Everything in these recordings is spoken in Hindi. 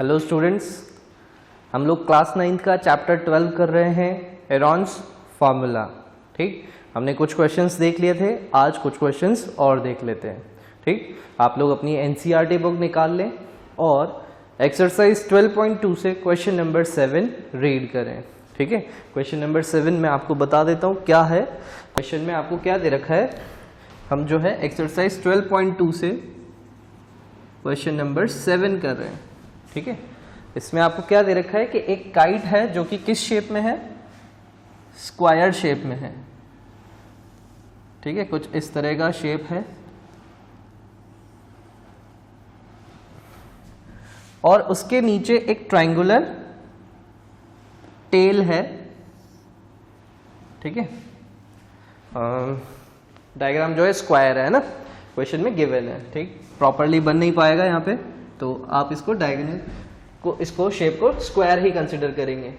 हेलो स्टूडेंट्स, हम लोग क्लास 9th का चैप्टर 12 कर रहे हैं हेरॉन्स फार्मूला। ठीक, हमने कुछ क्वेश्चंस देख लिए थे, आज कुछ क्वेश्चंस और देख लेते हैं। ठीक, आप लोग अपनी एनसीईआरटी बुक निकाल लें और एक्सरसाइज 12.2 से क्वेश्चन नंबर 7 रीड करें। ठीक है, क्वेश्चन नंबर 7 में आपको बता देता हूँ क्या है। क्वेश्चन में आपको क्या दे रखा है, हम जो है एक्सरसाइज 12.2 से क्वेश्चन नंबर 7 कर रहे हैं। ठीक है, इसमें आपको क्या दे रखा है कि एक काइट है जो कि किस शेप में है, स्क्वायर शेप में है। ठीक है, कुछ इस तरह का शेप है और उसके नीचे एक ट्रायंगुलर टेल है। ठीक है, डायग्राम जो है स्क्वायर है ना, क्वेश्चन में गिवन है। ठीक, प्रॉपरली बन नहीं पाएगा यहाँ पे, तो आप इसको डायगोनल को, इसको शेप को स्क्वायर ही कंसिडर करेंगे।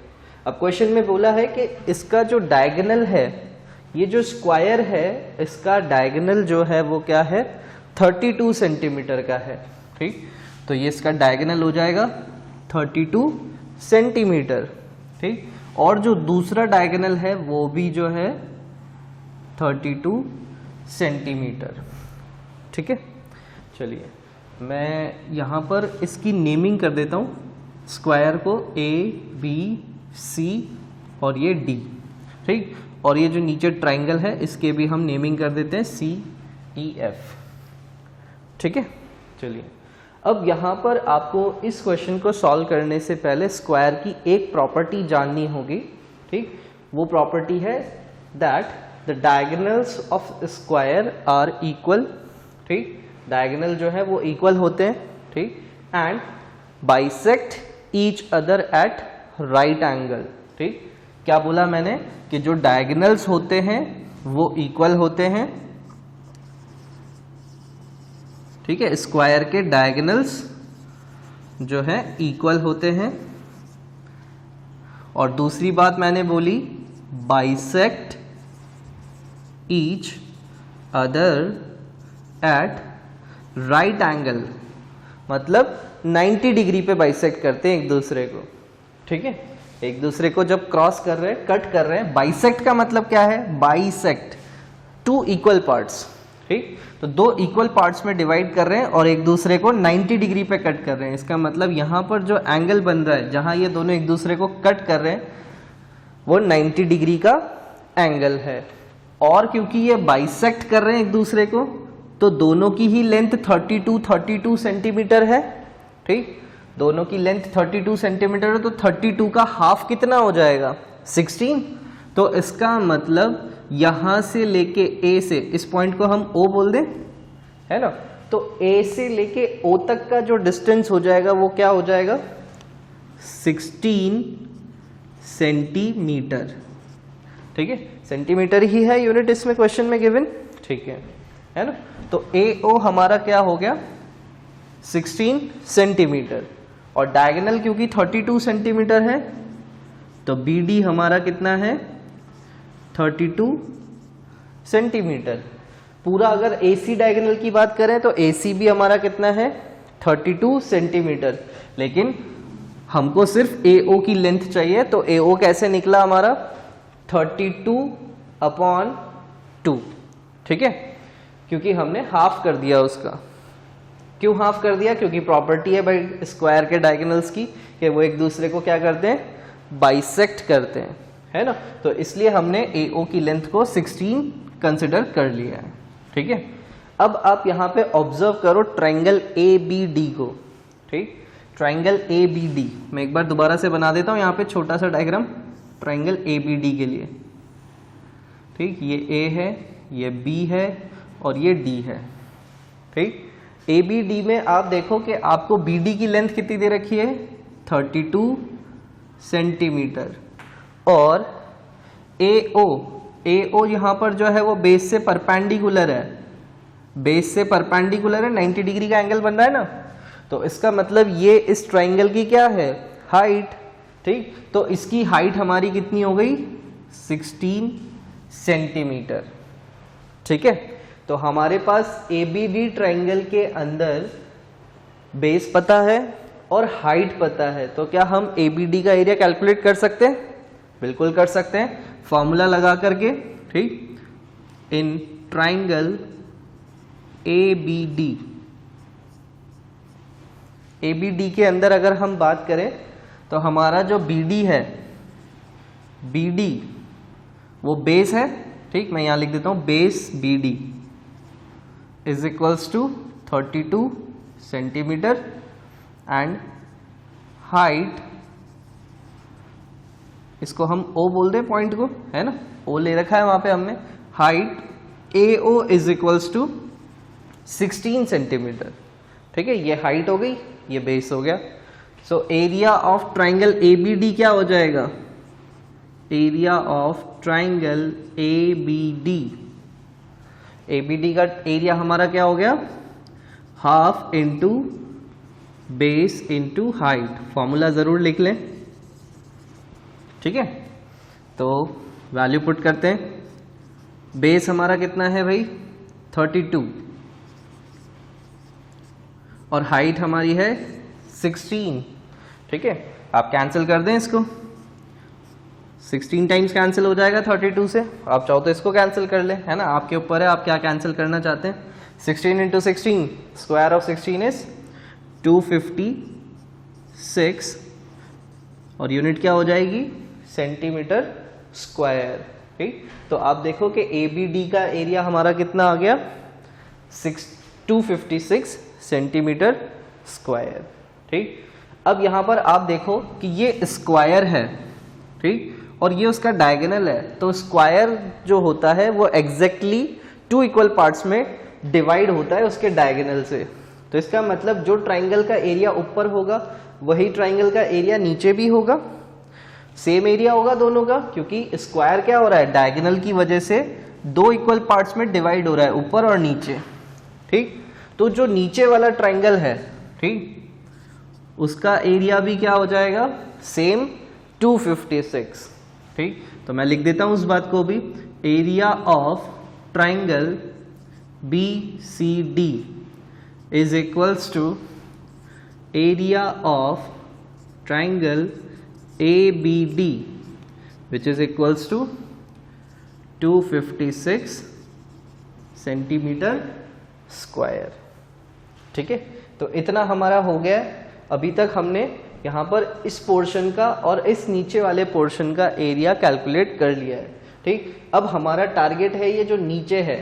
अब क्वेश्चन में बोला है कि इसका जो डायगोनल है, ये जो स्क्वायर है, इसका डायगोनल जो है वो क्या है, 32 सेंटीमीटर का है। ठीक, तो ये इसका डायगोनल हो जाएगा 32 सेंटीमीटर। ठीक, और जो दूसरा डायगोनल है वो भी जो है 32 सेंटीमीटर। ठीक है, चलिए मैं यहाँ पर इसकी नेमिंग कर देता हूँ, स्क्वायर को ABC और ये D। ठीक, और ये जो नीचे ट्रायंगल है इसके भी हम नेमिंग कर देते हैं CEF। ठीक है, चलिए अब यहाँ पर आपको इस क्वेश्चन को सॉल्व करने से पहले स्क्वायर की एक प्रॉपर्टी जाननी होगी। ठीक, वो प्रॉपर्टी है that the diagonals of square are equal. ठीक, डायगोनल जो है वो इक्वल होते हैं। ठीक, and bisect each other at right angle. ठीक, क्या बोला मैंने कि जो डायगोनल्स होते हैं वो इक्वल होते हैं। ठीक है, स्क्वायर के डायगोनल्स जो है इक्वल होते हैं। और दूसरी बात मैंने बोली, bisect each other at right angle, मतलब 90 डिग्री पे बाइसेक्ट करते हैं एक दूसरे को। ठीक है, एक दूसरे को जब क्रॉस कर रहे हैं, कट कर रहे हैं। बाइसेक्ट का मतलब क्या है, बाइसेक्ट टू इक्वल पार्ट्स। ठीक, तो दो इक्वल पार्ट्स में डिवाइड कर रहे हैं और एक दूसरे को 90 डिग्री पे कट कर रहे हैं। इसका मतलब यहाँ पर जो एंगल बन रहा है, जहां ये दोनों एक दूसरे को कट कर रहे हैं, वो 90 डिग्री का एंगल है। और क्योंकि ये बाइसेक्ट कर रहे हैं एक दूसरे को, तो दोनों की ही लेंथ 32 सेंटीमीटर है। ठीक, दोनों की लेंथ 32 सेंटीमीटर है, तो 32 का हाफ कितना हो जाएगा, 16। तो इसका मतलब यहां से लेके ए से, इस पॉइंट को हम O बोल दें, है ना, तो A से लेके O तक का जो डिस्टेंस हो जाएगा वो क्या हो जाएगा, 16 सेंटीमीटर। ठीक है, सेंटीमीटर ही है यूनिट इसमें क्वेश्चन में गिवन। ठीक है ना, तो AO हमारा क्या हो गया, 16 सेंटीमीटर। और डायगोनल क्योंकि 32 सेंटीमीटर है, तो BD हमारा कितना है, 32 सेंटीमीटर। पूरा अगर AC डायगोनल की बात करें तो AC भी हमारा कितना है, 32 सेंटीमीटर। लेकिन हमको सिर्फ AO की लेंथ चाहिए, तो AO कैसे निकला हमारा, 32/2। ठीक है, क्योंकि हमने हाफ कर दिया उसका। क्यों हाफ कर दिया, क्योंकि प्रॉपर्टी है भाई स्क्वायर के डायगोनल्स की कि वो एक दूसरे को क्या करते हैं, बाइसेक्ट करते हैं, है ना। तो इसलिए हमने AO की लेंथ को 16 कंसिडर कर लिया है। ठीक है, अब आप यहाँ पे ऑब्जर्व करो ट्रायंगल ABD को। ठीक, ट्रायंगल ABD मैं एक बार दोबारा से बना देता हूँ यहाँ पे छोटा सा डायग्राम ट्रायंगल ABD के लिए। ठीक, ये A है, ये B है और ये D है। ठीक, ABD में आप देखो कि आपको BD की लेंथ कितनी दे रखी है, 32 सेंटीमीटर। और AO यहाँ पर जो है वो बेस से परपेंडिकुलर है, बेस से परपेंडिकुलर है, 90 डिग्री का एंगल बन रहा है ना, तो इसका मतलब ये इस ट्रायंगल की क्या है, हाइट। ठीक, तो इसकी हाइट हमारी कितनी हो गई, 16 सेंटीमीटर। ठीक है, तो हमारे पास ABD ट्रायंगल के अंदर बेस पता है और हाइट पता है, तो क्या हम ABD का एरिया कैलकुलेट कर सकते हैं? बिल्कुल कर सकते हैं, फॉर्मूला लगा करके, ठीक। इन ट्राइंगल ABD के अंदर अगर हम बात करें तो हमारा जो BD है, BD वो बेस है, ठीक। मैं यहाँ लिख देता हूँ base BD is equals to 32 centimetre and height, इसको हम O बोल दें पॉइंट को, है ना, O ले रखा है वहाँ पे हमने। Height AO is equals to 16 centimetre, ठीक है। ये हाइट हो गई, ये बेस हो गया। So area of triangle ABD क्या हो जाएगा? एरिया ऑफ ट्राइंगल ABD का एरिया हमारा क्या हो गया? Half into base into height. Formula जरूर लिख लें, ठीक है। तो वैल्यू पुट करते हैं। बेस हमारा कितना है भाई? 32 और हाइट हमारी है 16, ठीक है। आप कैंसिल कर दें इसको, 16 टाइम्स कैंसिल हो जाएगा 32 से। आप चाहो तो इसको कैंसिल कर लें, है ना, आपके ऊपर है आप क्या कैंसिल करना चाहते हैं। 16 इंटू 16, स्क्वायर ऑफ 16 इज 256 और यूनिट क्या हो जाएगी? सेंटीमीटर स्क्वायर, ठीक। तो आप देखो कि ABD का एरिया हमारा कितना आ गया? 256 सेंटीमीटर स्क्वायर, ठीक। अब यहाँ पर आप देखो कि ये स्क्वायर है, ठीक, और ये उसका डायगोनल है। तो स्क्वायर जो होता है वो एग्जैक्टली 2 इक्वल पार्ट्स में डिवाइड होता है उसके डायगोनल से। तो इसका मतलब जो ट्राइंगल का एरिया ऊपर होगा वही ट्राइंगल का एरिया नीचे भी होगा, सेम एरिया होगा दोनों का, क्योंकि स्क्वायर क्या हो रहा है? डायगोनल की वजह से 2 इक्वल पार्ट्स में डिवाइड हो रहा है, ऊपर और नीचे, ठीक। तो जो नीचे वाला ट्राइंगल है, ठीक, उसका एरिया भी क्या हो जाएगा? सेम 256, ठीक। तो मैं लिख देता हूं उस बात को भी। Area of triangle BCD is equals to area of triangle ABD which is equals to 256 centimetre square, ठीक है। तो इतना हमारा हो गया। अभी तक हमने यहाँ पर इस पोर्शन का और इस नीचे वाले पोर्शन का एरिया कैलकुलेट कर लिया है, ठीक। अब हमारा टारगेट है ये जो नीचे है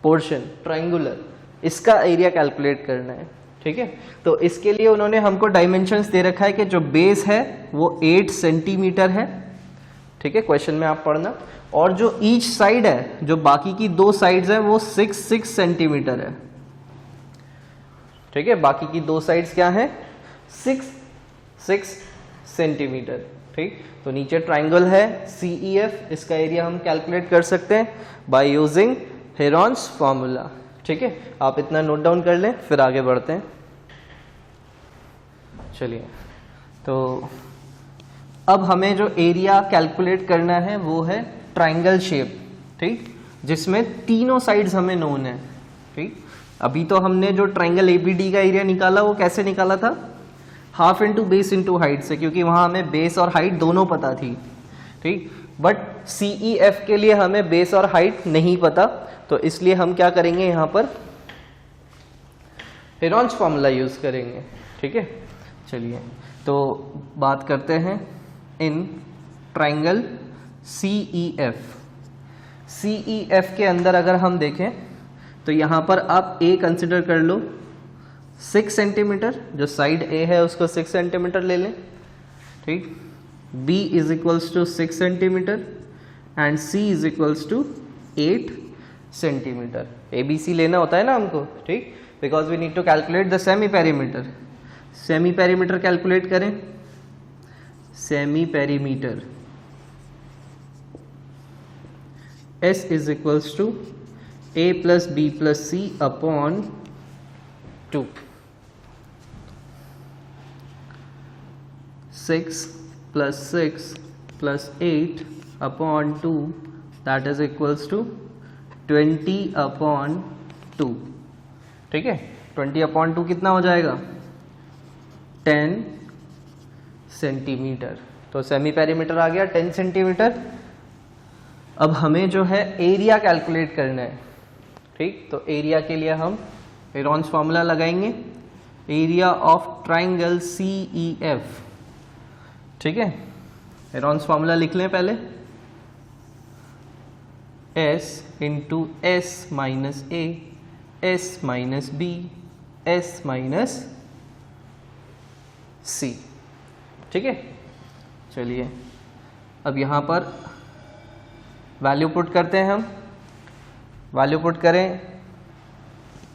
पोर्शन ट्राइंगुलर, इसका एरिया कैलकुलेट करना है, ठीक है। तो इसके लिए उन्होंने हमको डायमेंशंस दे रखा है कि जो बेस है वो 8 सेंटीमीटर है, ठीक है, क्वेश्चन में आप पढ़ना। और जो ईच साइड है, जो बाकी की 2 साइड्स हैं वो 6 सेंटीमीटर है, ठीक है। बाकी की 2 साइड्स क्या है? 6 सेंटीमीटर, ठीक। तो नीचे ट्राइंगल है CEF, इसका एरिया हम कैलकुलेट कर सकते हैं बाय यूजिंग हेरॉन्स फॉर्मूला, ठीक है। आप इतना नोट डाउन कर लें, फिर आगे बढ़ते हैं। चलिए, तो अब हमें जो एरिया कैलकुलेट करना है वो है ट्राइंगल शेप, ठीक, जिसमें तीनों साइड्स हमें नोन है, ठीक। अभी तो हमने जो ट्राइंगल ABD का एरिया निकाला वो कैसे निकाला था? Half into base into height से, क्योंकि वहां हमें बेस और हाइट दोनों पता थी, ठीक। बट CEF के लिए हमें बेस और हाइट नहीं पता, तो इसलिए हम क्या करेंगे? यहाँ पर हेरॉन्स फॉर्मूला यूज करेंगे, ठीक है। चलिए, तो बात करते हैं इन ट्राइंगल CEF के अंदर अगर हम देखें तो यहाँ पर आप A कंसिडर कर लो 6 सेंटीमीटर, जो साइड A है उसको 6 सेंटीमीटर ले लें, ठीक। B is equals to 6 centimetre and C is equals to 8 centimetre. ABC लेना होता है ना हमको, ठीक, because we need to calculate the semi perimeter. Semi perimeter calculate करें। Semi perimeter S is equals to A plus B plus C upon 2, 6 plus 6 plus 8 upon 2 that is equals to 20 upon 2, ठीक है। 20 upon 2 कितना हो जाएगा? 10 सेंटीमीटर। तो सेमी पेरीमीटर आ गया 10 सेंटीमीटर। अब हमें जो है एरिया कैलकुलेट करना है, ठीक। तो एरिया के लिए हम हेरॉन्स फार्मूला लगाएंगे, एरिया ऑफ ट्राइंगल CEF, ठीक है। हेरॉन्स फार्मूला लिख लें पहले, S into S minus A, S minus B, S minus C, ठीक है। चलिए अब यहाँ पर वैल्यू पुट करते हैं हम। वैल्यू पुट करें,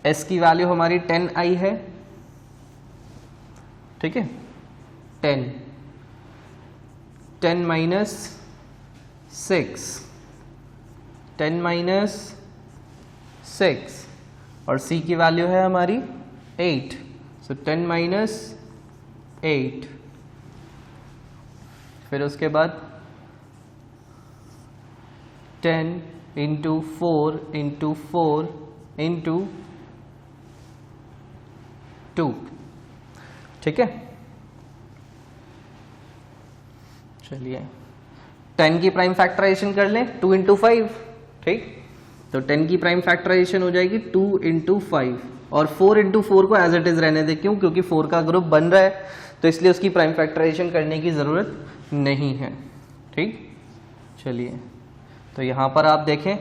S की वैल्यू हमारी 10i है, ठीक है। 10 माइनस 6, 10 माइनस 6 और C की वैल्यू है हमारी 8, सो 10 माइनस 8। फिर उसके बाद 10 इंटू 4 इंटू 4 इंटू 2, ठीक है। चलिए 10 की प्राइम फैक्टराइजेशन कर लें, 2 इंटू 5, ठीक। तो 10 की प्राइम फैक्टराइजेशन हो जाएगी 2 इंटू 5 और 4 इंटू 4 को एज इट इज रहने दें, क्यों? क्योंकि 4 का ग्रुप बन रहा है तो इसलिए उसकी प्राइम फैक्टराइजेशन करने की ज़रूरत नहीं है, ठीक। चलिए तो यहाँ पर आप देखें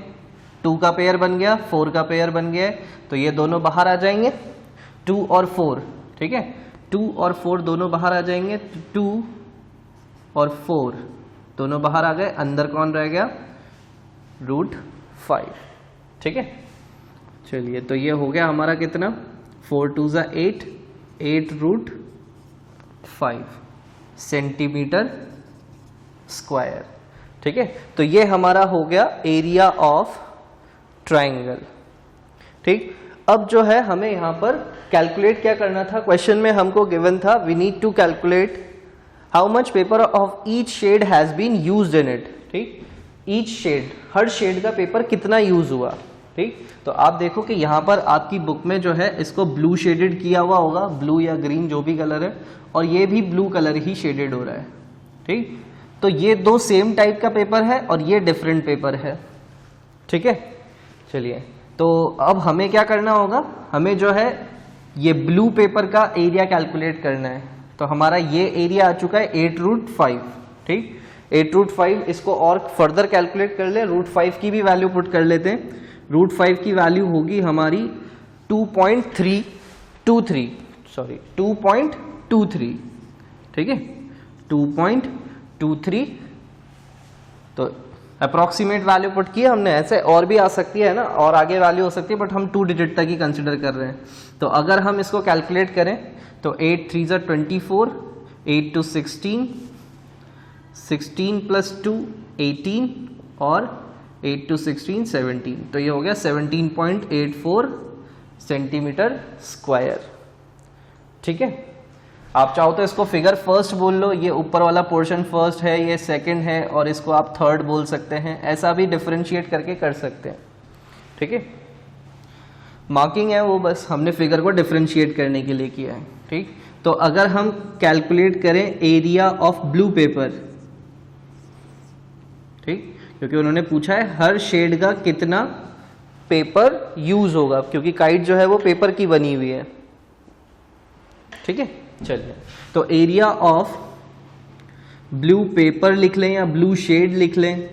2 का पेयर बन गया, 4 का पेयर बन गया है, तो ये दोनों बाहर आ जाएंगे, 2 और 4, ठीक है। 2 और 4 दोनों बाहर आ जाएंगे, 2 और 4 दोनों बाहर आ गए, अंदर कौन रह गया? √5, ठीक है। चलिए तो ये हो गया हमारा कितना, 4 2 ज़ा 8, 8√5 सेंटीमीटर स्क्वायर, ठीक है। तो ये हमारा हो गया एरिया ऑफ ट्राइंगल, ठीक। अब जो है हमें यहाँ पर कैलकुलेट क्या करना था, क्वेश्चन में हमको गिवन था we need to calculate how much paper of each shade has been used in it, ठीक। ईच शेड, हर शेड का पेपर कितना यूज हुआ, ठीक। तो आप देखो कि यहाँ पर आपकी बुक में जो है इसको ब्लू शेडेड किया हुआ होगा, ब्लू या ग्रीन जो भी कलर है, और ये भी ब्लू कलर ही शेडेड हो रहा है, ठीक। तो ये दो सेम टाइप का पेपर है और ये डिफरेंट पेपर है, ठीक है। चलिए तो अब हमें क्या करना होगा, हमें जो है ये ब्लू पेपर का एरिया कैलकुलेट करना है। तो हमारा ये एरिया आ चुका है 8√5, ठीक। 8√5, इसको और फर्दर कैलकुलेट कर ले, √5 की भी वैल्यू पुट कर लेते हैं। √5 की वैल्यू होगी हमारी 2.23, ठीक है, 2.23। तो अप्रॉक्सीमेट वैल्यू पुट की हमने, ऐसे और भी आ सकती है ना, और आगे वैल्यू हो सकती है, बट हम 2 डिजिट तक ही कंसिडर कर रहे हैं। तो अगर हम इसको कैलकुलेट करें तो 8 3 ज़ा 24, 8 2 16, 16 प्लस 2 18 और 8 2 16 17, तो ये हो गया 17.84 सेंटीमीटर स्क्वायर, ठीक है। आप चाहो तो इसको फिगर फर्स्ट बोल लो, ये ऊपर वाला पोर्शन फर्स्ट है, ये सेकंड है, और इसको आप थर्ड बोल सकते हैं, ऐसा भी डिफरेंशिएट करके कर सकते हैं, ठीक है। मार्किंग है वो बस हमने फिगर को डिफरेंशिएट करने के लिए किया है, ठीक। तो अगर हम कैलकुलेट करें एरिया ऑफ ब्लू पेपर, ठीक, क्योंकि उन्होंने पूछा है हर शेड का कितना पेपर यूज होगा, क्योंकि काइट जो है वो पेपर की बनी हुई है, ठीक है। चलिए तो एरिया ऑफ ब्लू पेपर लिख लें या ब्लू शेड लिख लें,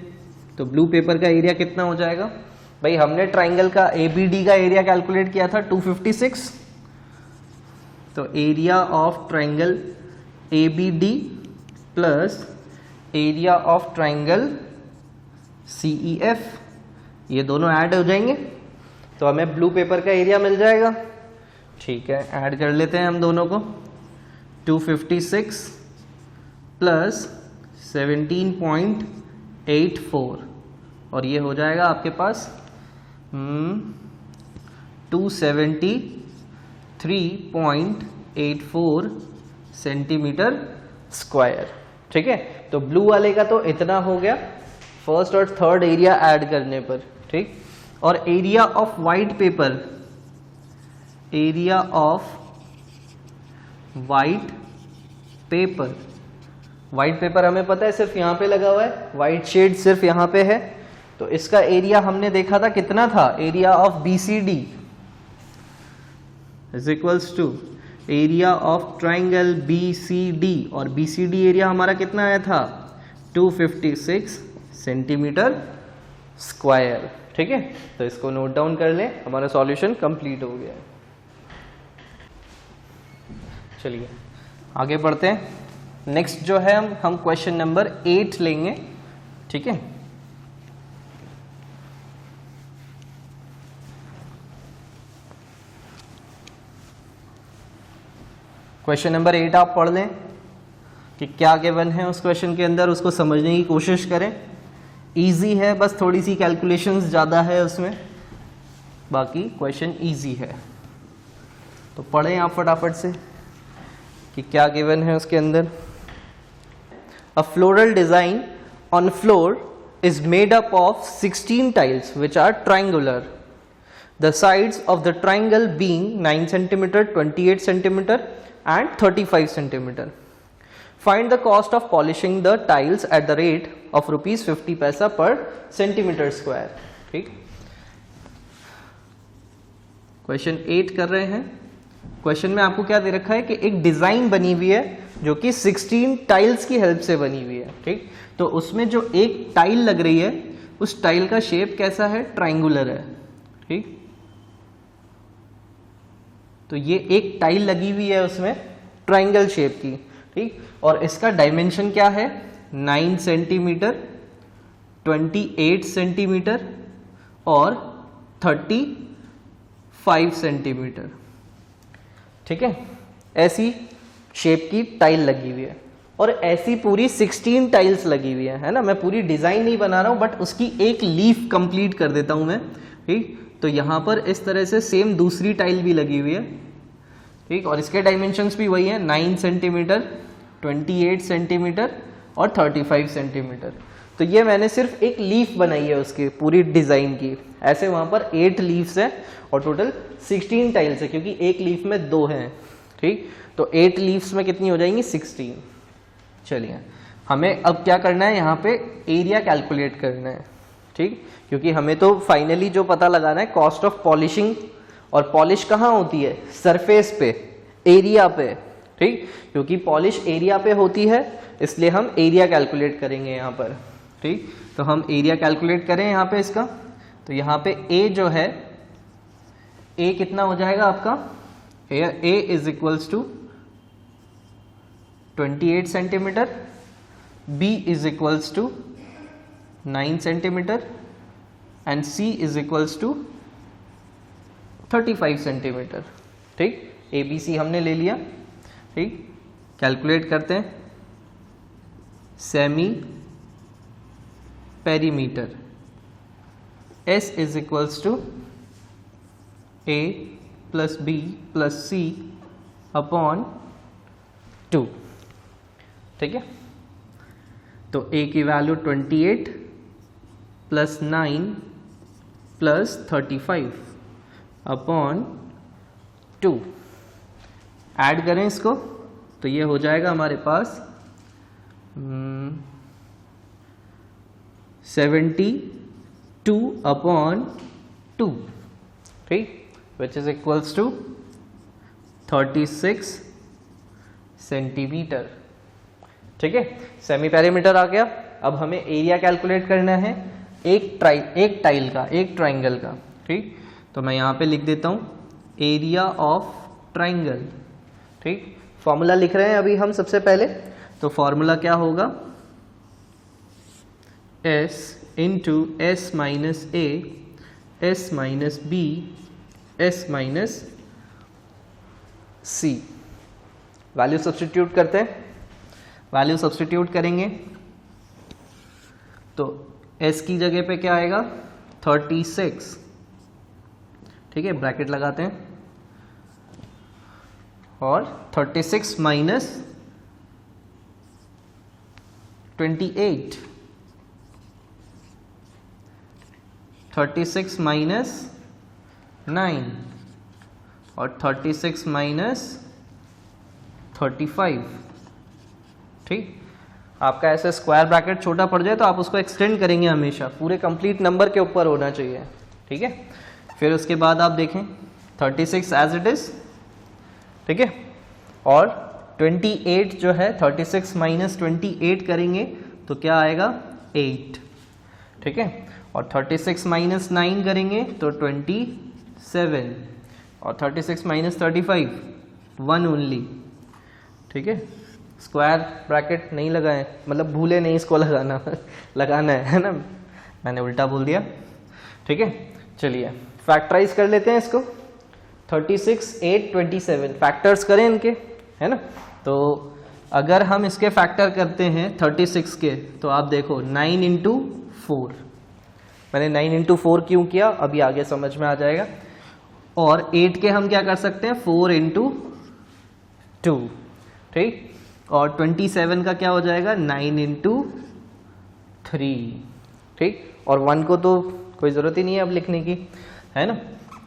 तो ब्लू पेपर का एरिया कितना हो जाएगा भाई? हमने ट्राइंगल का ABD का एरिया कैलकुलेट किया था 256, तो area of triangle ABD plus area of triangle CEF, ये दोनों ऐड हो जाएंगे तो हमें ब्लू पेपर का एरिया मिल जाएगा, ठीक है। ऐड कर लेते हैं हम दोनों को, 256 प्लस 17.84 और ये हो जाएगा आपके पास 273.84 सेंटीमीटर स्क्वायर, ठीक है। तो ब्लू वाले का तो इतना हो गया फर्स्ट और थर्ड एरिया ऐड करने पर, ठीक। और area of white paper, area of white paper, white paper हमें पता है सिर्फ यहाँ पे लगा हुआ है, वाइट शेड सिर्फ यहाँ पे है, तो इसका एरिया हमने देखा था कितना था, area of BCD is equals to area of triangle BCD, और BCD एरिया हमारा कितना आया था 256 सेंटीमीटर स्क्वायर। ठीक है, तो इसको नोट डाउन कर लें, हमारा सॉल्यूशन कंप्लीट हो गया। चलिए आगे बढ़ते हैं। नेक्स्ट जो है हम क्वेश्चन नंबर 8 लेंगे। ठीक है, क्वेश्चन नंबर 8 आप पढ़ लें कि क्या गिवन है उस क्वेश्चन के अंदर, उसको समझने की कोशिश करें। इजी है, बस थोड़ी सी कैलकुलेशंस ज़्यादा है उसमें, बाकी क्वेश्चन इजी है। तो पढ़ें आप फटाफट से कि क्या गिवन है उसके अंदर। A floral design on floor is made up of 16 tiles which are triangular. The sides of the triangle being 9 cm, 28 cm and 35 cm. Find the cost of polishing the tiles at the rate of rupees 50 पैसा per centimeter square. ठीक, क्वेश्चन 8 कर रहे हैं। क्वेश्चन में आपको क्या दे रखा है कि एक डिजाइन बनी हुई है जो कि 16 टाइल्स की हेल्प से बनी हुई है। ठीक, तो उसमें जो एक टाइल लग रही है उस टाइल का शेप कैसा है, ट्राइंगुलर है। ठीक, तो ये एक टाइल लगी हुई है उसमें ट्राइंगल शेप की। ठीक, और इसका डायमेंशन क्या है 9 सेंटीमीटर, 28 सेंटीमीटर और 35 सेंटीमीटर। ठीक है, ऐसी शेप की टाइल लगी हुई है और ऐसी पूरी 16 टाइल्स लगी हुई है ना। मैं पूरी डिजाइन नहीं बना रहा हूं बट उसकी एक लीफ कंप्लीट कर देता हूं मैं। ठीक, तो यहां पर इस तरह से सेम दूसरी टाइल भी लगी हुई है। ठीक, और इसके डायमेंशंस भी वही है 9 सेंटीमीटर, 28 सेंटीमीटर और 35 सेंटीमीटर। तो ये मैंने सिर्फ एक लीफ बनाई है उसकी पूरी डिजाइन की। ऐसे वहां पर 8 लीव्स हैं और टोटल 16 टाइल्स है क्योंकि एक लीफ में 2 हैं। ठीक, तो 8 लीव्स में कितनी हो जाएंगी 16। चलिए हमें अब क्या करना है, यहाँ पे एरिया कैलकुलेट करना है। ठीक, क्योंकि हमें तो फाइनली जो पता लगाना है कॉस्ट ऑफ पॉलिशिंग, और पॉलिश कहाँ होती है, सरफेस पे, एरिया पे। ठीक, क्योंकि पॉलिश एरिया पे होती है इसलिए हम एरिया कैलकुलेट करेंगे यहाँ पर। ठीक, तो हम एरिया कैलकुलेट करें यहाँ पे इसका, तो यहाँ पे ए जो है, ए कितना हो जाएगा आपका, A is equals to 28 centimetre, B is equals to 9 centimetre and C is equals to 35 centimetre. ठीक, ए बी सी हमने ले लिया। ठीक, कैलकुलेट करते हैं। Semi perimeter, S is equals to A plus B plus C upon 2। ठीक है, तो a की वैल्यू 28 प्लस 9 प्लस 35 अपॉन 2। ऐड करें इसको तो ये हो जाएगा हमारे पास 72 अपॉन 2। ठीक, which is equals to 36 centimetre. ठीक है, सेमी पेरीमीटर आ गया। अब हमें एरिया कैलकुलेट करना है एक टाइल का, एक ट्राइंगल का। ठीक, तो मैं यहाँ पे लिख देता हूँ एरिया ऑफ ट्राइंगल। ठीक, फॉर्मूला लिख रहे हैं अभी हम सबसे पहले, तो फॉर्मूला क्या होगा, S into S minus A, S minus B, S minus C. Value substitute करते हैं, वैल्यू सब्स्टिट्यूट करेंगे तो s की जगह पे क्या आएगा 36। ठीक है, ब्रैकेट लगाते हैं और 36 माइनस 28, 36 माइनस 9 और 36 माइनस 35 ठीक, आपका ऐसे स्क्वायर ब्रैकेट छोटा पड़ जाए तो आप उसको एक्सटेंड करेंगे हमेशा, पूरे कंप्लीट नंबर के ऊपर होना चाहिए, ठीक है। फिर उसके बाद आप देखें 36 एज इट इज, ठीक है, और 28 जो है 36 माइनस 28 करेंगे तो क्या आएगा 8, ठीक है, और 36 माइनस 9 करेंगे तो 27, और 36 माइनस 35 1 ओनली, ठीक है। स्क्वायर ब्रैकेट नहीं लगाए, मतलब भूले नहीं इसको लगाना लगाना है ना, मैंने उल्टा बोल दिया, ठीक है। चलिए फैक्टराइज कर लेते हैं इसको, 36 8 27 फैक्टर्स करें इनके, है ना। तो अगर हम इसके फैक्टर करते हैं 36 के, तो आप देखो 9 इंटू 4, मैंने 9 इंटू 4 क्यों किया अभी आगे समझ में आ जाएगा। और 8 के हम क्या कर सकते हैं 4 इंटू 2, ठीक, और 27 का क्या हो जाएगा 9 इंटू 3, ठीक, और 1 को तो कोई ज़रूरत ही नहीं है अब लिखने की, है ना।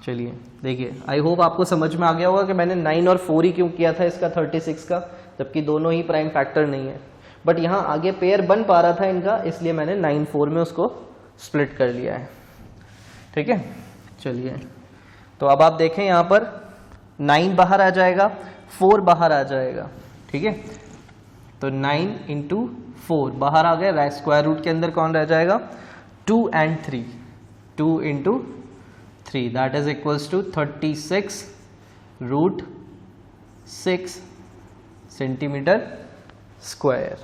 चलिए देखिए, आई होप आपको समझ में आ गया होगा कि मैंने 9 और 4 ही क्यों किया था इसका 36 का, जबकि दोनों ही प्राइम फैक्टर नहीं है, बट यहाँ आगे पेयर बन पा रहा था इनका, इसलिए मैंने 9 4 में उसको स्प्लिट कर लिया है, ठीक है। चलिए तो अब आप देखें यहाँ पर 9 बाहर आ जाएगा, 4 बाहर आ जाएगा, ठीक है। तो 9 इंटू 4 बाहर आ गए, स्क्वायर रूट के अंदर कौन रह जाएगा 2 and 3, 2 into 3 that is equals to 36 root 6 centimetre square,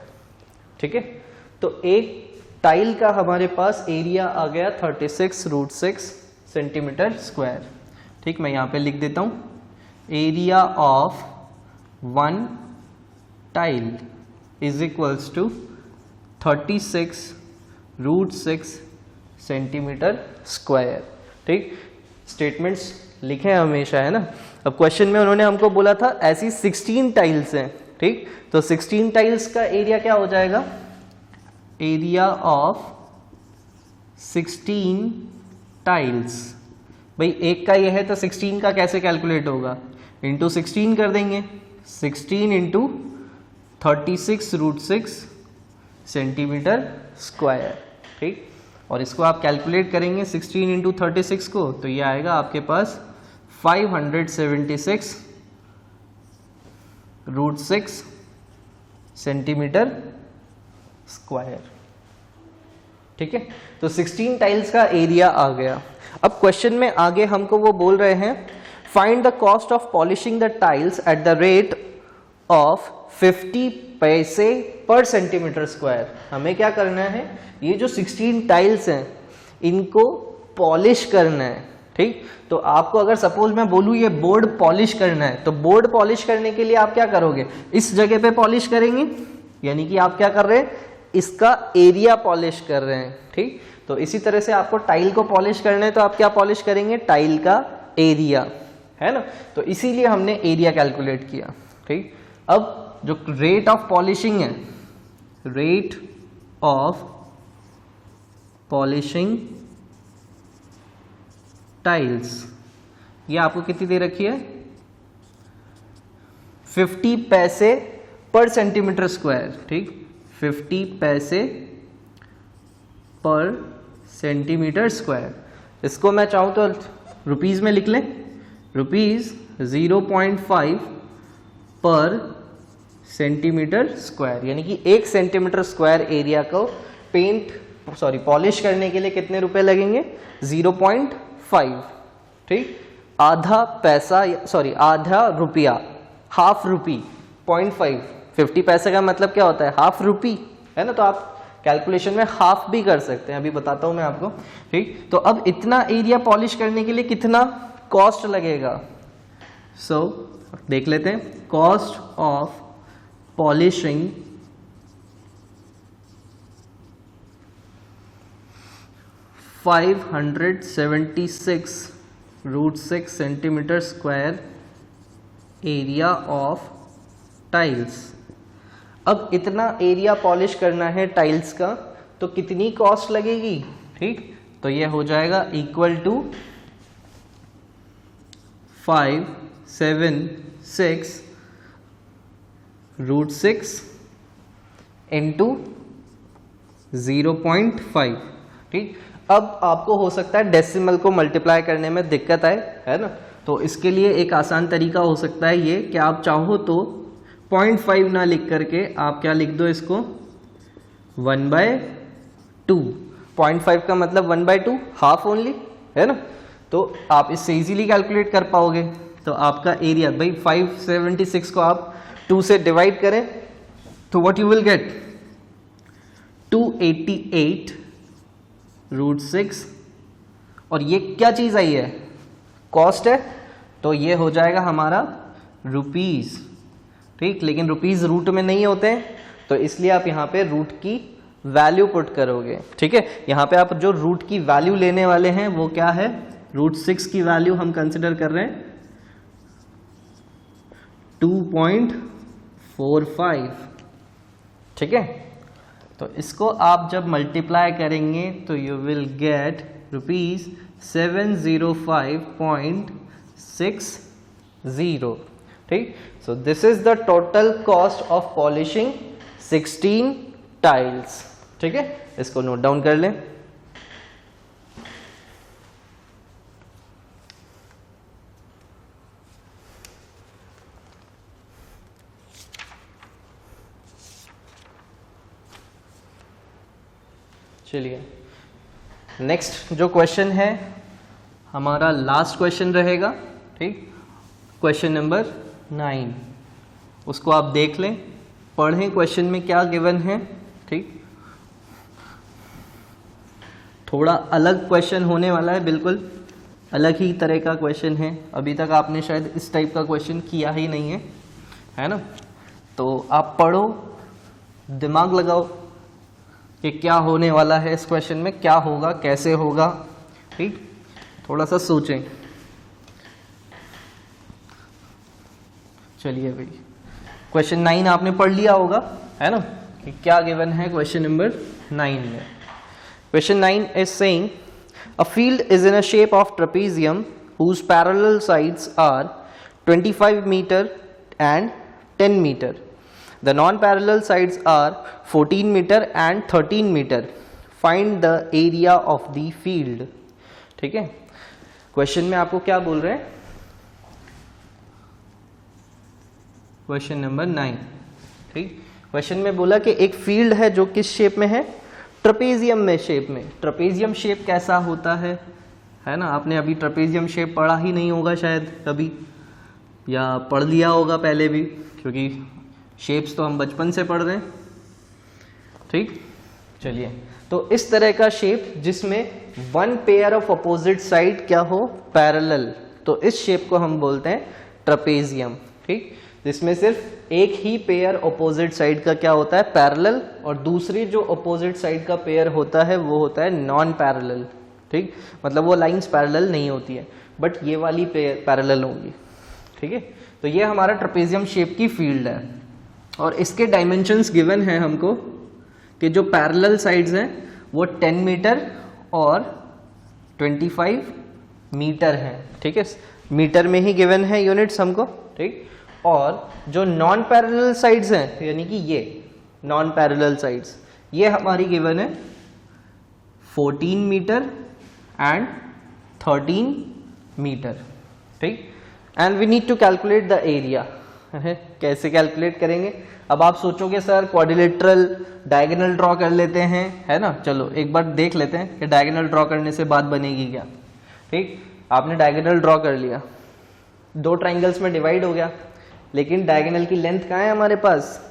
ठीक है। तो एक टाइल का हमारे पास एरिया आ गया 36 रूट 6 सेंटीमीटर स्क्वायर, ठीक। मैं यहाँ पे लिख देता हूँ, area of 1 tile is equals to 36 root 6 centimetre square, ठीक। स्टेटमेंट्स लिखे हमेशा, है ना। अब क्वेश्चन में उन्होंने हमको बोला था ऐसी 16 टाइल्स हैं, ठीक, तो 16 टाइल्स का एरिया क्या हो जाएगा, एरिया ऑफ 16 टाइल्स, भाई एक का ये है तो 16 का कैसे कैलकुलेट होगा, इंटू 16 कर देंगे, 16 इंटू 36 रूट 6 सेंटीमीटर स्क्वायर, ठीक। और इसको आप कैलकुलेट करेंगे 16 इंटू 36 को, तो ये आएगा आपके पास 576 रूट 6 सेंटीमीटर स्क्वायर, ठीक है। तो 16 टाइल्स का एरिया आ गया। अब क्वेश्चन में आगे हमको वो बोल रहे हैं find the cost of polishing the tiles at the rate of 50 पैसे पर सेंटीमीटर स्क्वायर। हमें क्या करना है, ये जो 16 टाइल्स हैं इनको पॉलिश करना है, ठीक। तो आपको अगर सपोज मैं बोलूँ ये बोर्ड पॉलिश करना है, तो बोर्ड पॉलिश करने के लिए आप क्या करोगे, इस जगह पे पॉलिश करेंगे, यानी कि आप क्या कर रहे हैं, इसका एरिया पॉलिश कर रहे हैं, ठीक। तो इसी तरह से आपको टाइल को पॉलिश करना है, तो आप क्या पॉलिश करेंगे, टाइल का एरिया, है ना। तो इसीलिए हमने एरिया कैलकुलेट किया, ठीक। अब जो रेट ऑफ पॉलिशिंग है, रेट ऑफ पॉलिशिंग टाइल्स, ये आपको कितनी दे रखी है 50 पैसे पर सेंटीमीटर स्क्वायर, ठीक, 50 पैसे पर सेंटीमीटर स्क्वायर। इसको मैं चाहूँ तो रुपीस में लिख लें, रुपीस 0.5 पर सेंटीमीटर स्क्वायर, यानी कि 1 सेंटीमीटर स्क्वायर एरिया को पॉलिश करने के लिए कितने रुपए लगेंगे 0.5, ठीक। आधा रुपया, हाफ रुपी, 0.5, 50 पैसे का मतलब क्या होता है हाफ रुपी, है ना। तो आप कैलकुलेशन में हाफ भी कर सकते हैं, अभी बताता हूं मैं आपको, ठीक। तो अब इतना एरिया पॉलिश करने के लिए कितना कॉस्ट लगेगा, सो देख लेते हैं, cost of polishing $576 root 6 centimetre square area of tiles. अब इतना एरिया पॉलिश करना है टाइल्स का, तो कितनी कॉस्ट लगेगी, ठीक। तो ये हो जाएगा इक्वल टू 576 रूट 6 इंटू 0.5, ठीक। अब आपको हो सकता है डेसिमल को मल्टीप्लाई करने में दिक्कत आए, है ना, तो इसके लिए एक आसान तरीका हो सकता है ये कि आप चाहो तो 0.5 ना लिख करके आप क्या लिख दो इसको 1/2। 0.5 का मतलब 1/2, हाफ ओनली, है ना, तो आप इससे इजीली कैलकुलेट कर पाओगे। तो आपका एरिया भाई 576 को आप 2 से डिवाइड करें तो व्हाट यू विल गेट 288√6, और ये क्या चीज़ आई है, कॉस्ट है, तो ये हो जाएगा हमारा रुपीज़, ठीक। लेकिन रुपीज़ रूट में नहीं होते हैं, तो इसलिए आप यहाँ पे रूट की वैल्यू पुट करोगे, ठीक है। यहाँ पे आप जो रूट की वैल्यू लेने वाले हैं वो क्या है, √6 की वैल्यू हम कंसिडर कर रहे हैं 2.45, ठीक है। तो इसको आप जब मल्टीप्लाई करेंगे तो यू विल गेट ₹705.60, ठीक। So this is the total cost of polishing 16 tiles, ठीक है। इसको नोट डाउन कर लें। चलिए नेक्स्ट जो क्वेश्चन है हमारा लास्ट क्वेश्चन रहेगा, ठीक। क्वेश्चन नंबर 9, उसको आप देख लें, पढ़ें क्वेश्चन में क्या गिवन है, ठीक। थोड़ा अलग क्वेश्चन होने वाला है, बिल्कुल अलग ही तरह का क्वेश्चन है। अभी तक आपने शायद इस टाइप का क्वेश्चन किया ही नहीं है ना। तो आप पढ़ो, दिमाग लगाओ कि क्या होने वाला है इस क्वेश्चन में, क्या होगा, कैसे होगा, ठीक। थोड़ा सा सोचें। चलिए भाई, क्वेश्चन 9 आपने पढ़ लिया होगा, है ना, कि क्या गिवन है क्वेश्चन नंबर 9 में। Question 9 is saying a field is in a shape of trapezium whose parallel sides are 25 meter and 10 meter. The non-parallel sides are 14 meter and 13 meter. Find the area of the field, ठीक है। क्वेश्चन में आपको क्या बोल रहे हैं, क्वेश्चन नंबर 9, ठीक। क्वेश्चन में बोला कि एक फील्ड है जो किस शेप में है, ट्रपेजियम में शेप में। ट्रपेजियम शेप कैसा होता है ना, आपने अभी ट्रपेजियम शेप पढ़ा ही नहीं होगा शायद कभी, या पढ़ लिया होगा पहले भी, क्योंकि शेप्स तो हम बचपन से पढ़ रहे हैं, ठीक। चलिए, तो इस तरह का शेप जिसमें one pair of opposite side क्या हो, पैरेलल, तो इस शेप को हम बोलते हैं ट्रपेजियम, ठीक। जिसमें सिर्फ एक ही पेयर अपोजिट साइड का क्या होता है, पैरेलल, और दूसरी जो अपोजिट साइड का पेयर होता है वो होता है नॉन पैरेलल, ठीक। मतलब वो लाइंस पैरेलल नहीं होती है, बट ये वाली पैरेलल होंगी, ठीक है। तो ये हमारा ट्रपेजियम शेप की फील्ड है, और इसके डायमेंशंस गिवन है हमको कि जो पैरेलल साइड्स हैं वो 10 मीटर और 25 मीटर हैं, ठीक है। मीटर में ही गिवन है यूनिट्स हमको, ठीक। और जो नॉन पैरेलल साइड्स हैं, यानी कि ये नॉन पैरेलल साइड्स, ये हमारी गिवन है 14 मीटर एंड 13 मीटर, ठीक। And we need to calculate the area. कैसे कैलकुलेट करेंगे, अब आप सोचोगे सर क्वाड्रिलेटरल डायगोनल ड्रॉ कर लेते हैं, है ना। चलो एक बार देख लेते हैं कि डायगोनल ड्रॉ करने से बात बनेगी क्या, ठीक। आपने डायगोनल ड्रॉ कर लिया, 2 ट्राइंगल्स में डिवाइड हो गया, लेकिन डायगोनल की लेंथ कहाँ है हमारे पास,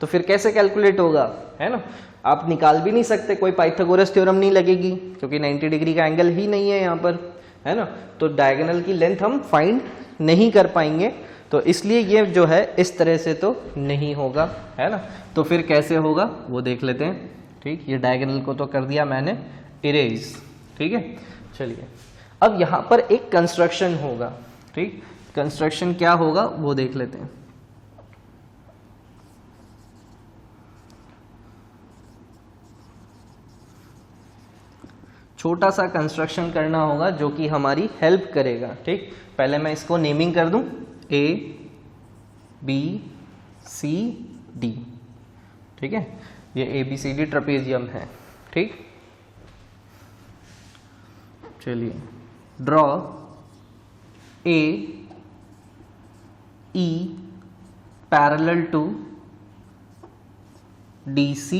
तो फिर कैसे कैलकुलेट होगा, है ना। आप निकाल भी नहीं सकते, कोई पाइथागोरस थ्योरम नहीं लगेगी, क्योंकि 90 डिग्री का एंगल ही नहीं है यहाँ पर, है ना। तो डायगोनल की लेंथ हम फाइंड नहीं कर पाएंगे, तो इसलिए ये जो है इस तरह से तो नहीं होगा, है ना। तो फिर कैसे होगा वो देख लेते हैं, ठीक। ये डायगोनल को तो कर दिया मैंने इरेज, ठीक है। चलिए, अब यहाँ पर एक कंस्ट्रक्शन होगा, ठीक। कंस्ट्रक्शन क्या होगा वो देख लेते हैं। छोटा सा कंस्ट्रक्शन करना होगा जो कि हमारी हेल्प करेगा, ठीक। पहले मैं इसको नेमिंग कर दूं, A B C D, ठीक है। ये ABCD ट्रेपेजियम है, ठीक। चलिए, draw AE parallel to DC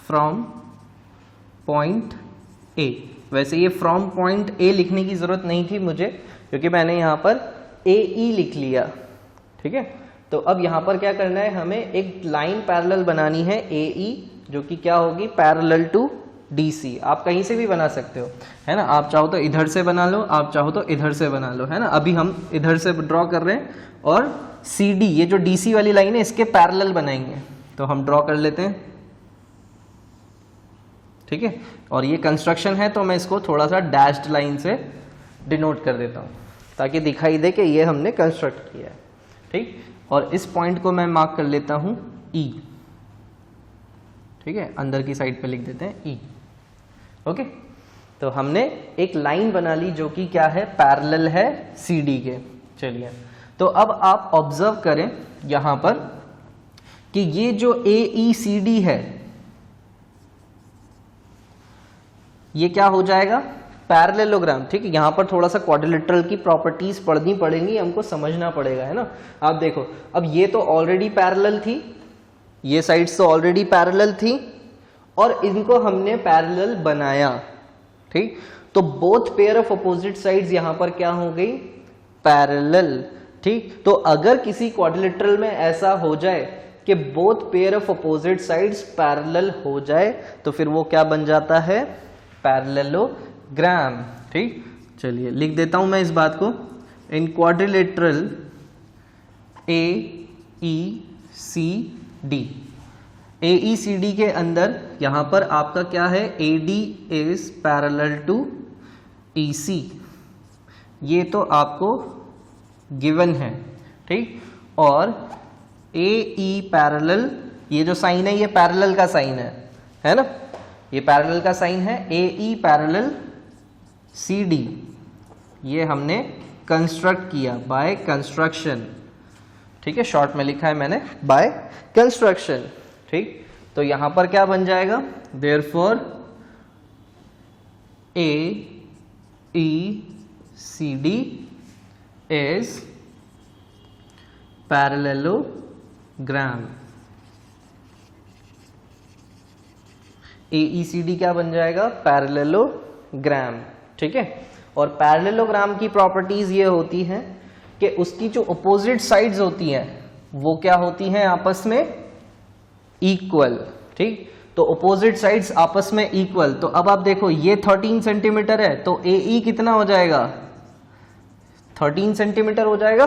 from point A। वैसे ये फ्रॉम पॉइंट A लिखने की जरूरत नहीं थी मुझे, क्योंकि मैंने यहाँ पर AE लिख लिया, ठीक है। तो अब यहाँ पर क्या करना है, हमें एक लाइन पैरेलल बनानी है AE, जो कि क्या होगी, पैरेलल टू DC। आप कहीं से भी बना सकते हो, है ना। आप चाहो तो इधर से बना लो, आप चाहो तो इधर से बना लो, है ना। अभी हम इधर से ड्रॉ कर रहे हैं और CD, ये जो DC वाली लाइन है, इसके पैरेलल बनाएंगे। तो हम ड्रॉ कर लेते हैं, ठीक है। और ये कंस्ट्रक्शन है, तो मैं इसको थोड़ा सा डैश्ड लाइन से डिनोट कर देता हूँ, ताकि दिखाई दे कि ये हमने कंस्ट्रक्ट किया है, ठीक। और इस पॉइंट को मैं मार्क कर लेता हूँ E, ठीक है। अंदर की साइड पे लिख देते हैं E, ओके। तो हमने एक लाइन बना ली जो कि क्या है, पैरेलल है CD के। चलिए, तो अब आप ऑब्जर्व करें यहां पर कि ये जो AECD है, ये क्या हो जाएगा, पैरेललोग्राम, ठीक है। यहां पर थोड़ा सा क्वाड्रिलेटरल की प्रॉपर्टीज पढ़नी पड़ेंगी, हमको समझना पड़ेगा, है ना। आप देखो, अब ये तो ऑलरेडी पैरेलल थी, ये साइड्स तो ऑलरेडी पैरेलल थी, और इनको हमने पैरेलल बनाया, ठीक। तो both pair of opposite sides यहां पर क्या हो गई, पैरेलल, ठीक। तो अगर किसी क्वाड्रिलेटरल में ऐसा हो जाए कि both pair of opposite sides parallel हो जाए, तो फिर वो क्या बन जाता है, पैरेललोग्राम, ठीक। चलिए, लिख देता हूं मैं इस बात को। इन क्वाड्रिलेटरल AECD, AECD के अंदर यहां पर आपका क्या है, AD is parallel to EC, ये तो आपको गिवन है, ठीक। और AE पैरेलल, ये जो साइन है ये पैरेलल का साइन है ना, ये पैरेलल का साइन है। AE पैरेलल CD, ये हमने कंस्ट्रक्ट किया बाय कंस्ट्रक्शन, ठीक है। शॉर्ट में लिखा है मैंने बाय कंस्ट्रक्शन, ठीक। तो यहां पर क्या बन जाएगा, therefore AECD is parallelogram. AECD क्या बन जाएगा, पैरेललोग्राम, ठीक है। और पैरेललोग्राम की प्रॉपर्टीज ये होती हैं कि उसकी जो अपोजिट साइड्स होती हैं वो क्या होती हैं, आपस में इक्वल, ठीक। तो अपोजिट साइड्स आपस में इक्वल। तो अब आप देखो, ये 13 सेंटीमीटर है, तो AE कितना हो जाएगा, 13 सेंटीमीटर हो जाएगा,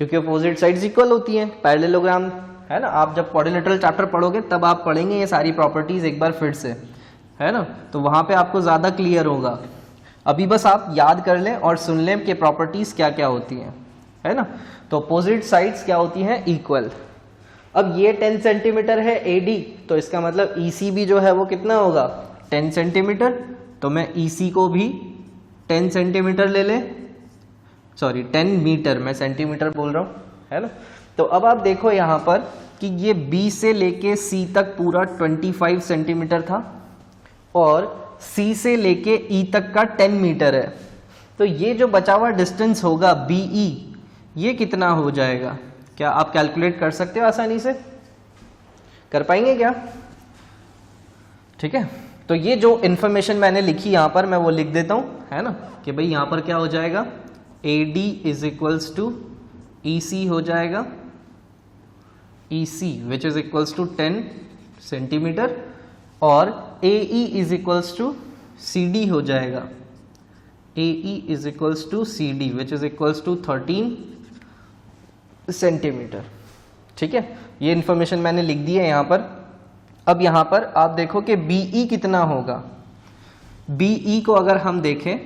क्योंकि अपोजिट साइड्स इक्वल होती हैं, पैरेललोग्राम, है ना। आप जब क्वाड्रिलेटरल चैप्टर पढ़ोगे तब आप पढ़ेंगे ये सारी प्रॉपर्टीज एक बार फिर से, है ना। तो वहां पे आपको ज्यादा क्लियर होगा। अभी बस आप याद कर लें और सुन लें कि प्रॉपर्टीज क्या क्या होती हैं, है ना। तो अपोजिट साइड्स क्या होती हैं, इक्वल। अब ये 10 सेंटीमीटर है AD, तो इसका मतलब EC भी जो है वो कितना होगा, 10 सेंटीमीटर। तो मैं EC को भी 10 सेंटीमीटर ले लें, सॉरी 10 मीटर, मैं सेंटीमीटर बोल रहा हूं, है ना। तो अब आप देखो यहां पर कि ये B से लेके C तक पूरा 25 सेंटीमीटर था, और C से लेके E तक का 10 मीटर है। तो ये जो बचा हुआ डिस्टेंस होगा BE, ये कितना हो जाएगा, क्या आप कैलकुलेट कर सकते हो, आसानी से कर पाएंगे क्या, ठीक है। तो ये जो इंफॉर्मेशन मैंने लिखी यहां पर, मैं वो लिख देता हूं, है ना, कि भाई यहां पर क्या हो जाएगा, AD is equals to EC हो जाएगा, EC which is equals to 10 centimetre, और AE is equals to CD हो जाएगा, AE is equals to CD which is equals to 13 centimetre, ठीक है। ये इंफॉर्मेशन मैंने लिख दी है यहां पर। अब यहां पर आप देखो कि BE कितना होगा। BE को अगर हम देखें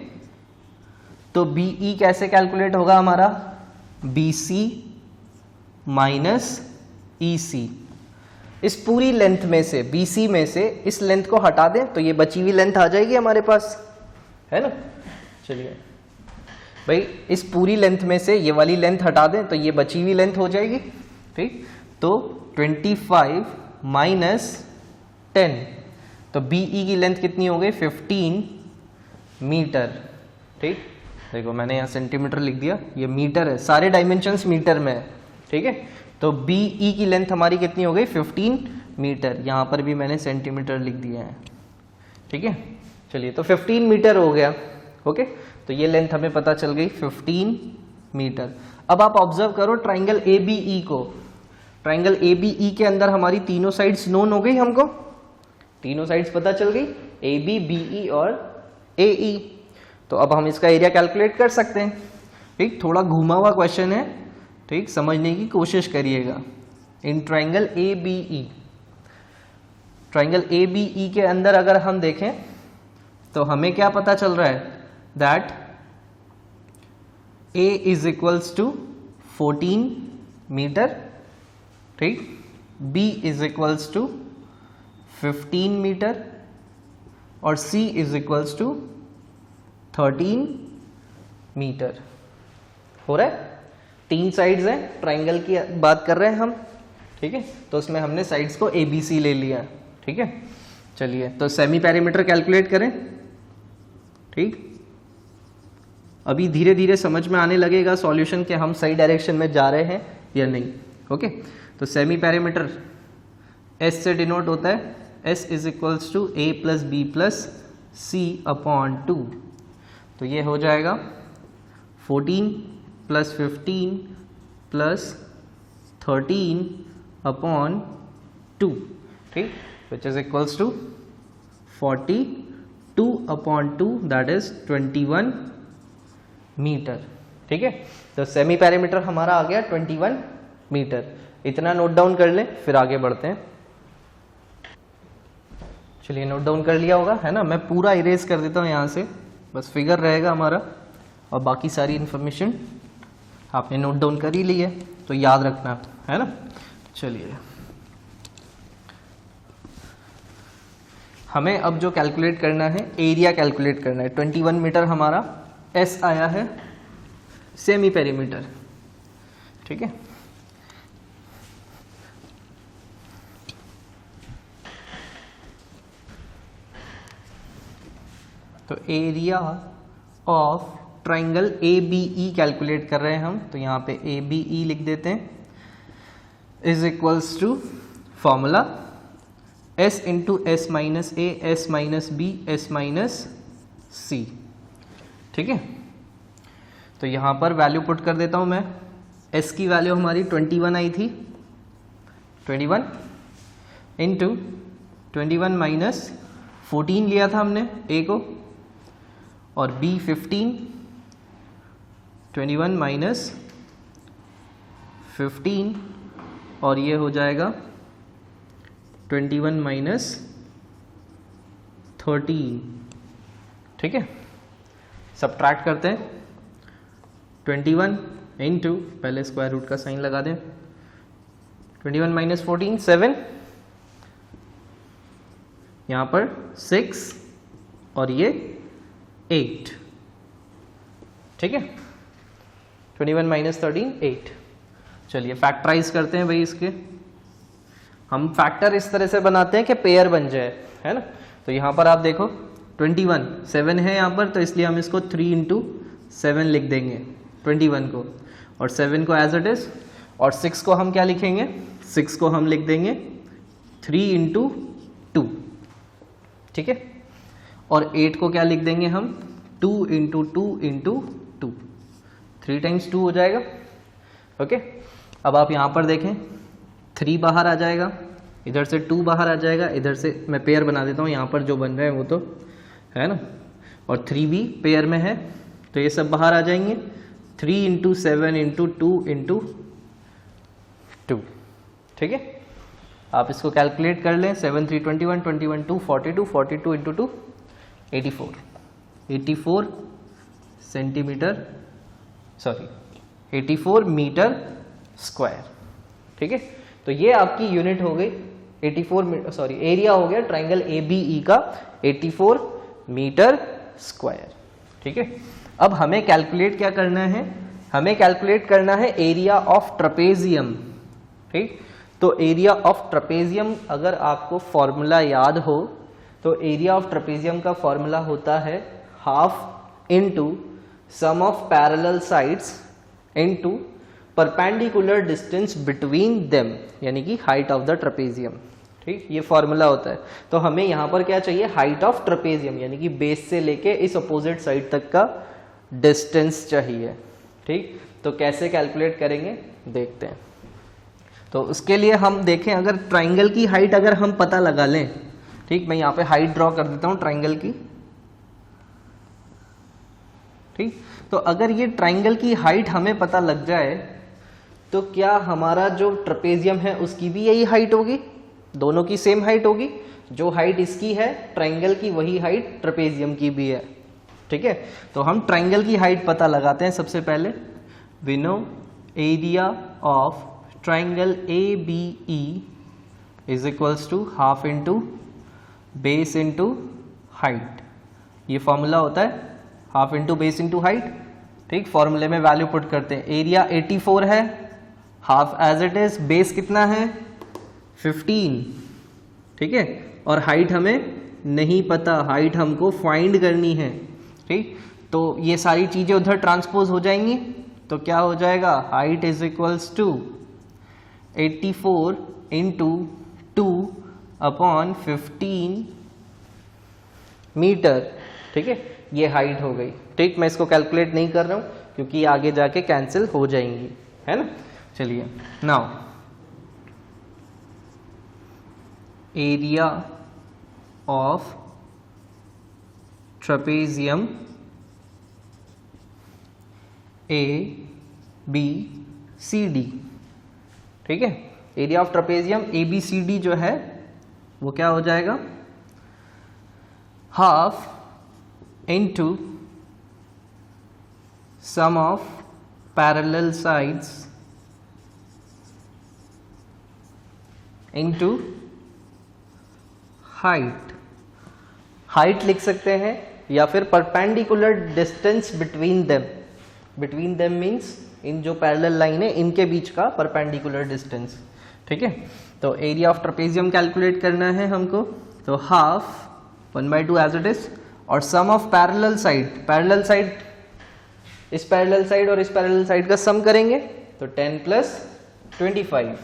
तो BE कैसे कैलकुलेट होगा हमारा, BC माइनस EC। इस पूरी लेंथ में से, BC में से इस लेंथ को हटा दें तो ये बची हुई लेंथ आ जाएगी हमारे पास, है ना। चलिए भाई, इस पूरी लेंथ में से ये वाली लेंथ हटा दें तो ये बची हुई लेंथ हो जाएगी, ठीक। तो 25 माइनस 10, तो BE की लेंथ कितनी हो गई 15 मीटर। ठीक, देखो मैंने यहाँ सेंटीमीटर लिख दिया, ये मीटर है, सारे डायमेंशंस मीटर में है। ठीक है, तो BE की लेंथ हमारी कितनी हो गई 15 मीटर, यहाँ पर भी मैंने सेंटीमीटर लिख दिया है। ठीक है, चलिए तो 15 मीटर हो गया। ओके, तो ये लेंथ हमें पता चल गई 15 मीटर। अब आप ऑब्जर्व करो ट्राइंगल ABE को, ट्राइंगल ABE के अंदर हमारी तीनों साइड्स नोन हो गई, हमको तीनों साइड्स पता चल गई, AB, BE और AE। तो अब हम इसका एरिया कैलकुलेट कर सकते हैं। ठीक, थोड़ा घुमा हुआ क्वेश्चन है, ठीक, समझने की कोशिश करिएगा। In triangle ABE, triangle ABE के अंदर अगर हम देखें तो हमें क्या पता चल रहा है, that A is equals to 14 metre, ठीक, B is equals to 15 metre और C is equals to 13 metre. हो रहा है, तीन साइड्स हैं, ट्राइंगल की बात कर रहे हैं हम। ठीक है, तो उसमें हमने साइड्स को ABC ले लिया। ठीक है, चलिए तो सेमी पेरीमीटर कैलकुलेट करें। ठीक, अभी धीरे धीरे समझ में आने लगेगा सॉल्यूशन कि हम सही डायरेक्शन में जा रहे हैं या नहीं। ओके, तो सेमी पेरीमीटर S से डिनोट होता है, S is equals to A plus B plus C upon 2। तो ये हो जाएगा 14 प्लस 15 प्लस 13 अपॉन 2, ठीक, which is equals to 42 upon 2, that is 21 metre. ठीक है, तो सेमी पेरीमीटर हमारा आ गया 21 मीटर। इतना नोट डाउन कर लें, फिर आगे बढ़ते हैं। चलिए नोट डाउन कर लिया होगा, है ना। मैं पूरा इरेज कर देता हूँ यहाँ से, बस फिगर रहेगा हमारा और बाकी सारी इन्फॉर्मेशन आपने नोट डाउन कर ही ली है, तो याद रखना, है ना। चलिए हमें अब जो कैलकुलेट करना है, एरिया कैलकुलेट करना है। 21 मीटर हमारा S आया है सेमी पेरीमीटर। ठीक है, तो area of triangle ABE calculate कर रहे हैं हम, तो यहाँ पे ABE लिख देते हैं, is equals to formula S into S minus A, S minus B, S minus C। ठीक है, तो यहाँ पर वैल्यू पुट कर देता हूँ मैं। S की वैल्यू हमारी 21 आई थी, 21 इंटू 21 माइनस 14 लिया था हमने A को, और B 15, 21 माइनस 15, और ये हो जाएगा 21 माइनस 13। ठीक है, सबट्रैक्ट करते हैं। 21 इंटू, पहले स्क्वायर रूट का साइन लगा दें, 21 माइनस 14 7, यहाँ पर 6 और ये 8। ठीक है, 21 माइनस 13 8। चलिए फैक्टराइज करते हैं भाई इसके। हम फैक्टर इस तरह से बनाते हैं कि पेयर बन जाए, है ना। तो यहाँ पर आप देखो 21 7 है यहाँ पर, तो इसलिए हम इसको 3 इंटू 7 लिख देंगे 21 को, और 7 को एज इट इज, और 6 को हम क्या लिखेंगे, 6 को हम लिख देंगे 3 इंटू 2। ठीक है, और 8 को क्या लिख देंगे हम, 2 इंटू 2 इंटू 2, 3 टाइम्स 2 हो जाएगा। ओके, अब आप यहाँ पर देखें 3 बाहर आ जाएगा, इधर से 2 बाहर आ जाएगा, इधर से मैं पेयर बना देता हूँ, यहाँ पर जो बन रहा है वो तो है ना, और 3 भी पेयर में है, तो ये सब बाहर आ जाएंगे। 3 इंटू 7 इंटू 2 इंटू 2। ठीक है, आप इसको कैलकुलेट कर लें। 7 3 21, 21 2 42, 42 इंटू 2 84, 84 सेंटीमीटर, सॉरी 84 मीटर स्क्वायर। ठीक है, तो ये आपकी यूनिट हो गई 84, सॉरी एरिया हो गया ट्राइंगल ABE का 84 मीटर स्क्वायर। ठीक है, अब हमें कैलकुलेट क्या करना है, हमें कैलकुलेट करना है एरिया ऑफ ट्रपेजियम। ठीक। तो एरिया ऑफ ट्रेपेजियम अगर आपको फॉर्मूला याद हो तो एरिया ऑफ ट्रेपेजियम का फॉर्मूला होता है half into sum of parallel sides into perpendicular distance between them, यानी कि हाइट ऑफ द ट्रेपेजियम। ठीक, ये फॉर्मूला होता है। तो हमें यहाँ पर क्या चाहिए, हाइट ऑफ ट्रेपेजियम, यानी कि बेस से लेके इस अपोजिट साइड तक का डिस्टेंस चाहिए। ठीक, तो कैसे कैलकुलेट करेंगे देखते हैं। तो उसके लिए हम देखें, अगर ट्राइंगल की हाइट अगर हम पता लगा लें, ठीक, मैं यहाँ पे हाइट ड्रॉ कर देता हूँ ट्राइंगल की। ठीक, तो अगर ये ट्राइंगल की हाइट हमें पता लग जाए तो क्या हमारा जो ट्रेपेजियम है उसकी भी यही हाइट होगी, दोनों की सेम हाइट होगी। जो हाइट इसकी है ट्राइंगल की, वही हाइट ट्रेपेजियम की भी है। ठीक है, तो हम ट्राइंगल की हाइट पता लगाते हैं। सबसे पहले we know area of triangle ABE is equals to half into base into height. ये फॉर्मूला होता है half into base into height. ठीक, फॉर्मूले में वैल्यू पुट करते हैं। एरिया 84 है, half as it is, base कितना है 15। ठीक है, और हाइट हमें नहीं पता, हाइट हमको फाइंड करनी है। ठीक, तो ये सारी चीजें उधर ट्रांसपोज हो जाएंगी, तो क्या हो जाएगा, height is equals to 84 into 2 upon 15 metre. ठीक है, ये हाइट हो गई। ठीक, मैं इसको कैलकुलेट नहीं कर रहा हूं क्योंकि आगे जाके कैंसिल हो जाएंगी, है ना। चलिए, now area of trapezium ABCD। ठीक है, एरिया ऑफ ट्रेपेजियम ABCD जो है वो क्या हो जाएगा, half into sum of parallel sides into height। Height लिख सकते हैं या फिर perpendicular distance between them. Between them means in जो पैरेलल लाइन है इनके बीच का परपेंडिकुलर डिस्टेंस। ठीक है, तो एरिया ऑफ ट्रेपेजियम कैलकुलेट करना है हमको। तो हाफ 1/2 एज इट इज, और sum of parallel side, parallel side इस पैरेलल साइड और इस पैरेलल साइड का सम करेंगे तो 10 प्लस 25,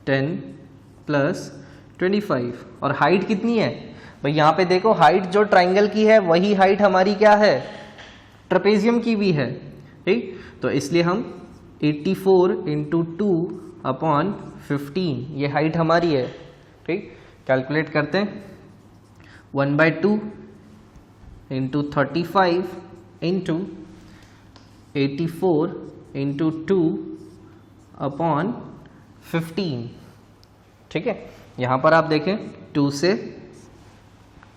10 प्लस 25। और हाइट कितनी है भाई, यहाँ पे देखो हाइट जो ट्राइंगल की है वही हाइट हमारी क्या है, ट्रेपेजियम की भी है। ठीक, तो इसलिए हम 84 इंटू 2 अपॉन 15 ये हाइट हमारी है। ठीक, कैलकुलेट करते हैं। 1/2 इंटू 35 इंटू 84 इंटू 2 अपॉन 15। ठीक है, यहाँ पर आप देखें 2 से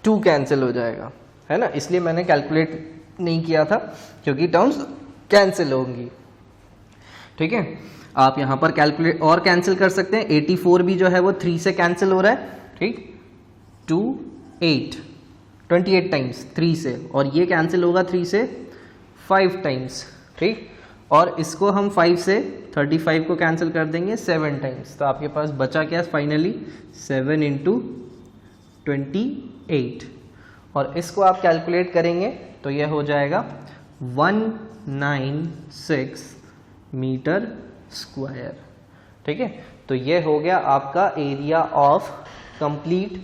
2 कैंसिल हो जाएगा, है ना, इसलिए मैंने कैलकुलेट नहीं किया था क्योंकि टर्म्स कैंसिल होंगी। ठीक है, आप यहाँ पर कैलकुलेट और कैंसिल कर सकते हैं। 84 भी जो है वो 3 से कैंसिल हो रहा है। ठीक, 2 8 28 टाइम्स 3 से, और ये कैंसिल होगा 3 से 5 टाइम्स। ठीक, और इसको हम 5 से 35 को कैंसिल कर देंगे 7 टाइम्स। तो आपके पास बचा क्या फाइनली 7 इंटू 28, और इसको आप कैलकुलेट करेंगे तो यह हो जाएगा 196 मीटर स्क्वायर। ठीक है, तो ये हो गया आपका एरिया ऑफ कंप्लीट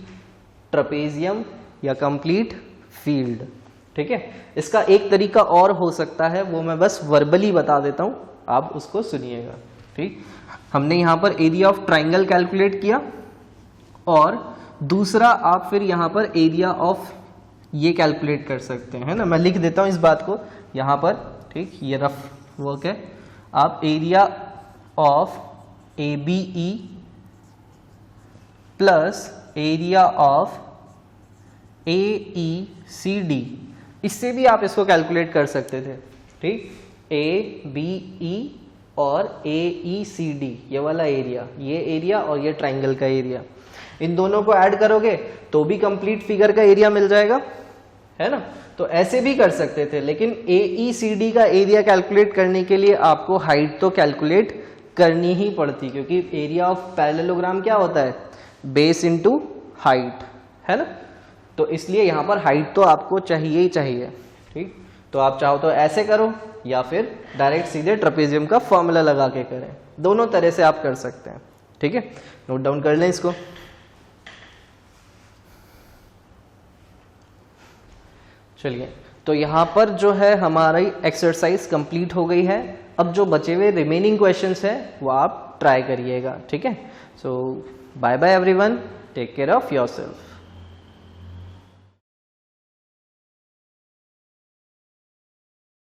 ट्रेपेजियम या कंप्लीट फील्ड। ठीक है, इसका एक तरीका और हो सकता है, वो मैं बस वर्बली बता देता हूं, आप उसको सुनिएगा। ठीक, हमने यहां पर एरिया ऑफ ट्राइंगल कैलकुलेट किया, और दूसरा आप फिर यहां पर एरिया ऑफ ये कैलकुलेट कर सकते हैं, है ना। मैं लिख देता हूं इस बात को यहां पर। ठीक, ये रफ वर्क है। आप area of ABE plus area of AECD, इससे भी आप इसको कैलकुलेट कर सकते थे। ठीक, ABE और AECD ये वाला एरिया, ये एरिया और ये ट्राइंगल का एरिया, इन दोनों को ऐड करोगे तो भी कंप्लीट फिगर का एरिया मिल जाएगा, है ना। तो ऐसे भी कर सकते थे, लेकिन AECD का एरिया कैलकुलेट करने के लिए आपको हाइट तो कैलकुलेट करनी ही पड़ती, क्योंकि एरिया ऑफ पैरेललोग्राम क्या होता है, बेस इनटू हाइट, है ना। तो इसलिए यहाँ पर हाइट तो आपको चाहिए ही चाहिए, ठीक। तो आप चाहो तो ऐसे करो या फिर डायरेक्ट सीधे ट्रेपेजियम का फॉर्मूला लगा के करें, दोनों तरह से आप कर सकते हैं, ठीक है। नोट डाउन कर लें इसको। चलिए, तो यहाँ पर जो है हमारी एक्सरसाइज कंप्लीट हो गई है। अब जो बचे हुए रिमेनिंग क्वेश्चंस है वो आप ट्राई करिएगा, ठीक है। So bye bye everyone, take care of yourself.